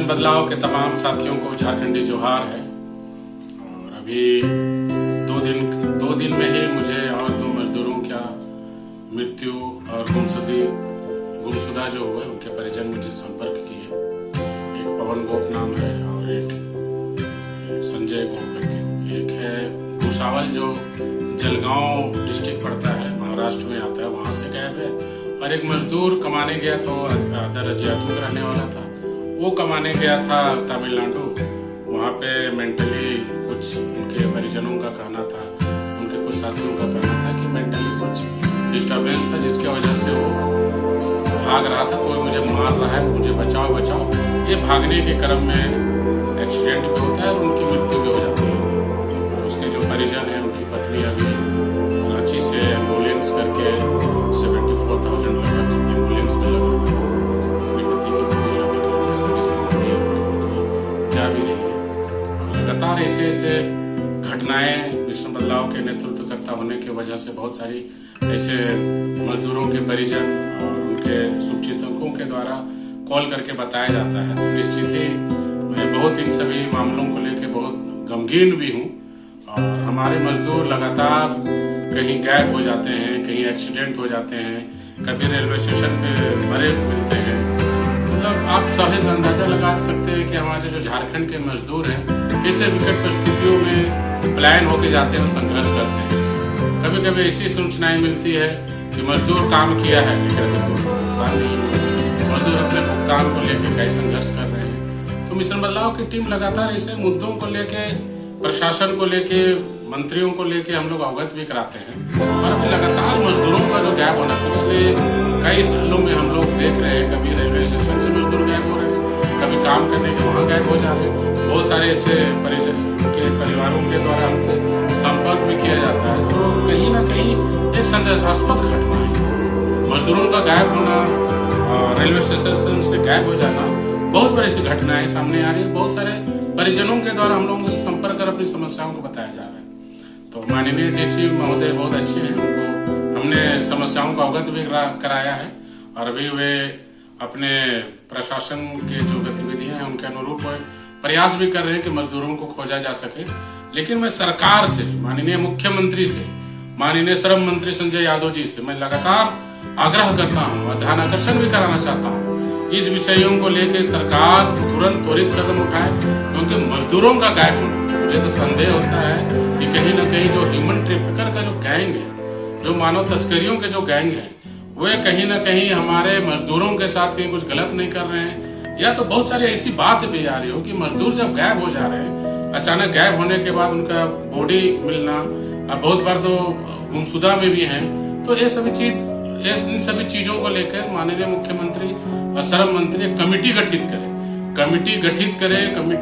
Mission बदलाव के तमाम साथियों को झारखंडी जोहार है। और अभी दो दिन में ही मुझे और 2 मजदूरों का मृत्यु और गुमशुदा जो हुए उनके परिजन मुझे संपर्क किए। एक पवन गोप नाम है और एक संजय गोप करके, एक है भूसावल जो जलगांव डिस्ट्रिक्ट पड़ता है, महाराष्ट्र में आता है, वहां से गायब है। और एक मजदूर कमाने गया था, अदर रजियातों का रहने वाला था, वो कमाने गया था तमिलनाडु। वहाँ पे मेंटली कुछ उनके परिजनों का कहना था, उनके कुछ साथियों का कहना था कि मेंटली कुछ डिस्टर्बेंस था, जिसकी वजह से वो भाग रहा था, कोई मुझे मार रहा है, मुझे बचाओ बचाओ। ये भागने के क्रम में एक्सीडेंट भी होता है और उनकी मृत्यु भी हो जाती है। और उसके जो परिजन है, उनकी पत्नी अभी रांची से एम्बुलेंस करके 74,000 लगभग एम्बुलेंस में लग रही है। अपने पति की बॉडी लाने के लिए सभी सहमति है, उनकी पत्नी जा भी रही है। और लगातार ऐसे घटनाएं मिशन बदलाव के नेतृत्वकर्ता होने की वजह से बहुत सारी ऐसे मजदूरों के परिजन और उनके शुभचिंतकों के द्वारा कॉल करके बताया जाता है। तो निश्चित ही मैं बहुत इन सभी मामलों को लेकर बहुत गमगीन भी हूँ। और हमारे मजदूर लगातार कहीं गायब हो जाते हैं, कहीं एक्सीडेंट हो जाते हैं, कभी रेलवे स्टेशन पे मरे मिलते हैं। मतलब आप सहज अंदाजा लगा सकते हैं कि हमारे जो झारखंड के मजदूर हैं कैसे विकट परिस्थितियों में पलायन होके जाते हैं, संघर्ष करते हैं। कभी कभी ऐसी सूचनाएं मिलती है कि मजदूर काम किया है लेकिन अभी तो उसको भुगतान नहीं हुआ। मजदूर अपने भुगतान को लेकर कई संघर्ष कर रहे हैं। तो मिशन बदलाव की टीम लगातार ऐसे मुद्दों को लेके, प्रशासन को लेके, मंत्रियों को लेके हम लोग अवगत भी कराते हैं। और अभी लगातार मजदूरों का जो गैप होना पिछले कई सालों में हम लोग देख रहे हैं। कभी रेलवे स्टेशन से मजदूर गायब हो रहे हैं, कभी काम करने के वहाँ गायब हो जा रहे हैं। बहुत सारे ऐसे परिजन के परिवारों के द्वारा हमसे संपर्क भी किया जाता है। तो कहीं ना कहीं एक संदेहास्पद घटना है मजदूरों का गायब होना और रेलवे स्टेशन से गायब हो जाना। बहुत बड़ी सी घटनाएं सामने आ रही है। बहुत सारे परिजनों के द्वारा हम लोगों से संपर्क कर अपनी समस्याओं को बताया जा रहा है। तो माननीय डीसी महोदय बहुत अच्छे हैं, उनको हमने समस्याओं को अवगत भी कराया है। और अभी वे अपने प्रशासन के जो गतिविधियां हैं उनके अनुरूप प्रयास भी कर रहे हैं कि मजदूरों को खोजा जा सके। लेकिन मैं सरकार से, माननीय मुख्यमंत्री से, माननीय श्रम मंत्री संजय यादव जी से मैं लगातार आग्रह करता हूँ और ध्यान आकर्षण भी कराना चाहता हूँ। इस विषयों को लेकर सरकार तुरंत त्वरित कदम उठाए, क्योंकि मजदूरों का गायब होना, मुझे तो संदेह होता है कि कहीं न कहीं जो ह्यूमन ट्रैफिकर का जो गैंग है, जो मानव तस्करियों के जो गैंग है, वे कहीं न कहीं हमारे मजदूरों के साथ कहीं कुछ गलत नहीं कर रहे हैं। या तो बहुत सारी ऐसी बात भी आ रही हो कि मजदूर जब गायब हो जा रहे हैं, अचानक गायब होने के बाद उनका बॉडी मिलना, और बहुत बार तो गुमशुदा में भी हैं। तो इन सभी चीजों को लेकर माननीय मुख्यमंत्री और श्रम मंत्री एक कमेटी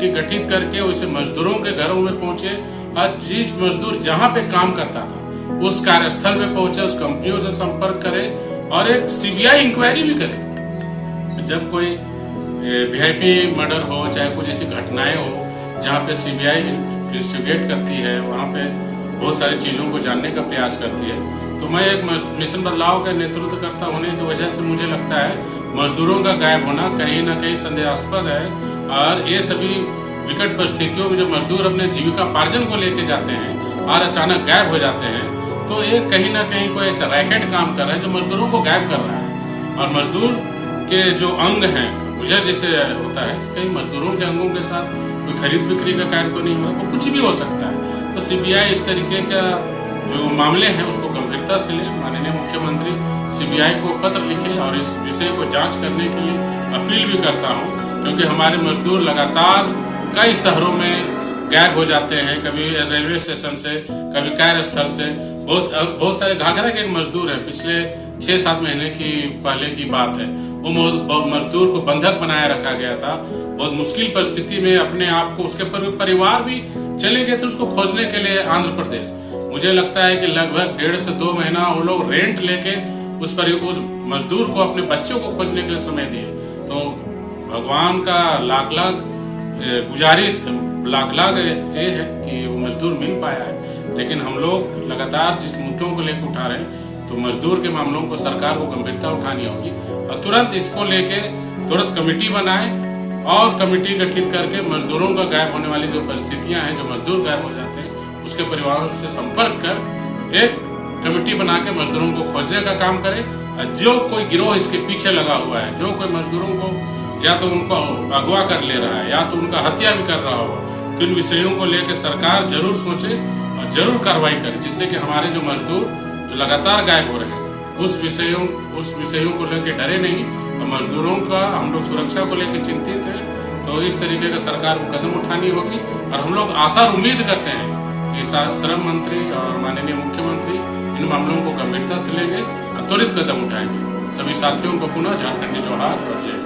गठित करके उसे मजदूरों के घरों में पहुंचे और जिस मजदूर जहां पे काम करता था उस कार्यस्थल पे पहुंचे, उस कंपनियों से संपर्क करे और एक सीबीआई इंक्वायरी भी करे। जब कोई वीआईपी मर्डर हो, चाहे कुछ ऐसी घटनाएं हो जहां पे सीबीआई इन्वेस्टिगेट करती है, वहां पे बहुत सारी चीजों को जानने का प्रयास करती है। तो मैं एक मिशन बदलाव का नेतृत्व करता होने की वजह से मुझे लगता है मजदूरों का गायब होना कहीं न कहीं संदेहास्पद है। और ये सभी विकट परिस्थितियों में जो मजदूर अपने जीविकापार्जन को लेके जाते हैं और अचानक गायब हो जाते हैं, तो ये कहीं न कहीं कोई ऐसा रैकेट काम कर रहा है जो मजदूरों को गायब कर रहा है। और मजदूर के जो अंग हैं, मुझे जैसे होता है कहीं मजदूरों के अंगों के साथ कोई खरीद बिक्री का कार्य तो नहीं हो रहा, तो कुछ भी हो सकता है। तो सीबीआई इस तरीके का जो मामले हैं उसको गंभीरता से ले, माननीय मुख्यमंत्री सीबीआई को पत्र लिखे और इस विषय को जांच करने के लिए अपील भी करता हूं। क्योंकि हमारे मजदूर लगातार कई शहरों में गायब हो जाते हैं, कभी रेलवे स्टेशन से, कभी कार्यस्थल से। बहुत सारे घाघरा के एक मजदूर है, पिछले 6-7 महीने की पहले की बात है, वो मजदूर को बंधक बनाया रखा गया था। बहुत मुश्किल परिस्थिति में अपने आप को, उसके परिवार भी चले गए थे उसको खोजने के लिए आंध्र प्रदेश। मुझे लगता है कि लगभग 1.5 से 2 महीना वो लोग रेंट लेके उस मजदूर को, अपने बच्चों को खोजने के लिए समय दिए। तो भगवान का लाख ये है कि वो मजदूर मिल पाया है। लेकिन हम लोग लगातार जिस मुद्दों को लेकर उठा रहे हैं, तो मजदूर के मामलों को सरकार को गंभीरता उठानी होगी और तुरंत इसको लेके तुरंत कमेटी बनाए और कमेटी गठित करके मजदूरों का गायब होने वाली जो परिस्थितियां हैं, जो मजदूर गायब हो जाते हैं, उसके परिवारों से संपर्क कर एक कमेटी बना के मजदूरों को खोजने का काम करे। जो कोई गिरोह इसके पीछे लगा हुआ है, जो कोई मजदूरों को या तो उनको अगवा कर ले रहा है या तो उनका हत्या भी कर रहा हो, तो इन विषयों को लेकर सरकार जरूर सोचे और जरूर कार्रवाई करे, जिससे कि हमारे जो मजदूर जो लगातार गायब हो रहे हैं उस विषयों को लेकर डरे नहीं। और मजदूरों का हम लोग सुरक्षा को लेकर चिंतित है, तो इस तरीके का सरकार को कदम उठानी होगी। और हम लोग आशा और उम्मीद करते हैं कि श्रम मंत्री और माननीय मुख्यमंत्री इन मामलों को गंभीरता से लेंगे और त्वरित कदम उठाएंगे। सभी साथियों को पुनः झारखंडी जोहार और जय।